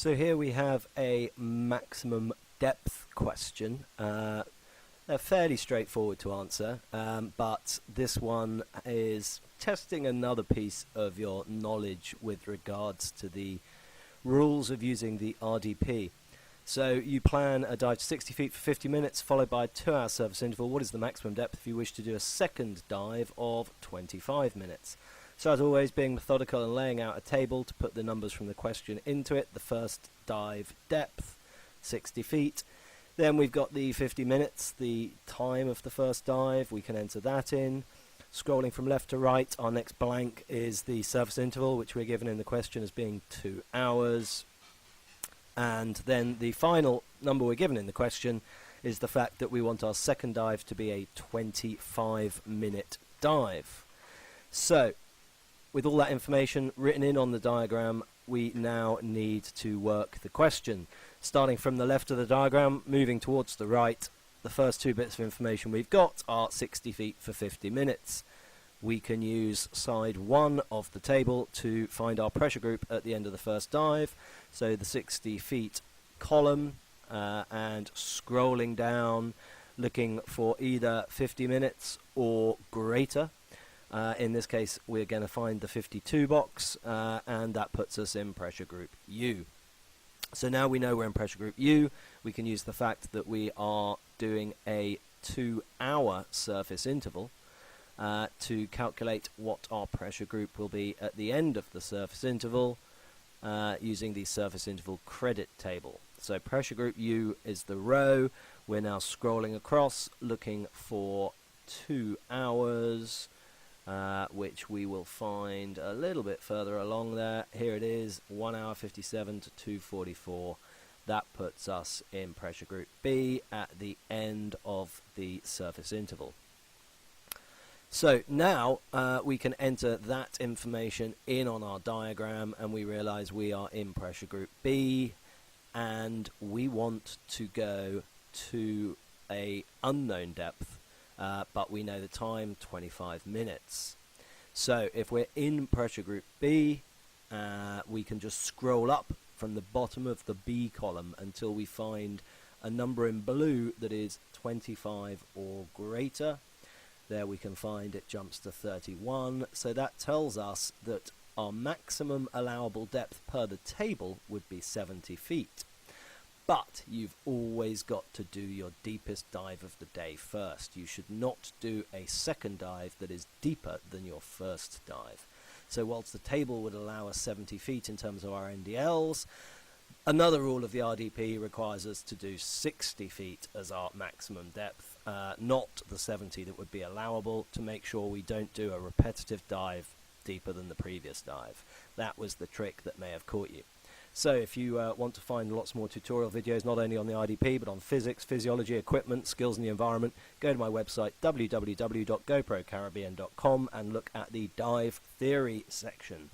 So here we have a maximum depth question. They're fairly straightforward to answer, but this one is testing another piece of your knowledge with regards to the rules of using the RDP. So you plan a dive to 60 feet for 50 minutes, followed by a 2-hour surface interval. What is the maximum depth if you wish to do a second dive of 25 minutes? So as always, being methodical and laying out a table to put the numbers from the question into it. The first dive depth, 60 feet. Then we've got the 50 minutes, the time of the first dive. We can enter that in. Scrolling from left to right, our next blank is the surface interval, which we're given in the question as being 2 hours. And then the final number we're given in the question is the fact that we want our second dive to be a 25-minute dive. So, with all that information written in on the diagram, we now need to work the question. Starting from the left of the diagram, moving towards the right, the first two bits of information we've got are 60 feet for 50 minutes. We can use side 1 of the table to find our pressure group at the end of the first dive. So the 60 feet column, and scrolling down, looking for either 50 minutes or greater. In this case, we're going to find the 52 box, and that puts us in pressure group U. So now we know we're in pressure group U, we can use the fact that we are doing a 2-hour surface interval to calculate what our pressure group will be at the end of the surface interval using the surface interval credit table. So pressure group U is the row. We're now scrolling across looking for 2 hours. Which we will find a little bit further along there. Here it is, 1 hour 57 to 2:44. That puts us in pressure group B at the end of the surface interval. So now we can enter that information in on our diagram, and we realize we are in pressure group B, and we want to go to a unknown depth. But we know the time, 25 minutes. So if we're in pressure group B, we can just scroll up from the bottom of the B column until we find a number in blue that is 25 or greater. There we can find it jumps to 31. So that tells us that our maximum allowable depth per the table would be 70 feet. But you've always got to do your deepest dive of the day first. You should not do a second dive that is deeper than your first dive. So whilst the table would allow us 70 feet in terms of our NDLs, another rule of the RDP requires us to do 60 feet as our maximum depth, not the 70 that would be allowable, to make sure we don't do a repetitive dive deeper than the previous dive. That was the trick that may have caught you. So if you want to find lots more tutorial videos, not only on the IDP, but on physics, physiology, equipment, skills in the environment, go to my website, www.goprocaribbean.com, and look at the dive theory section.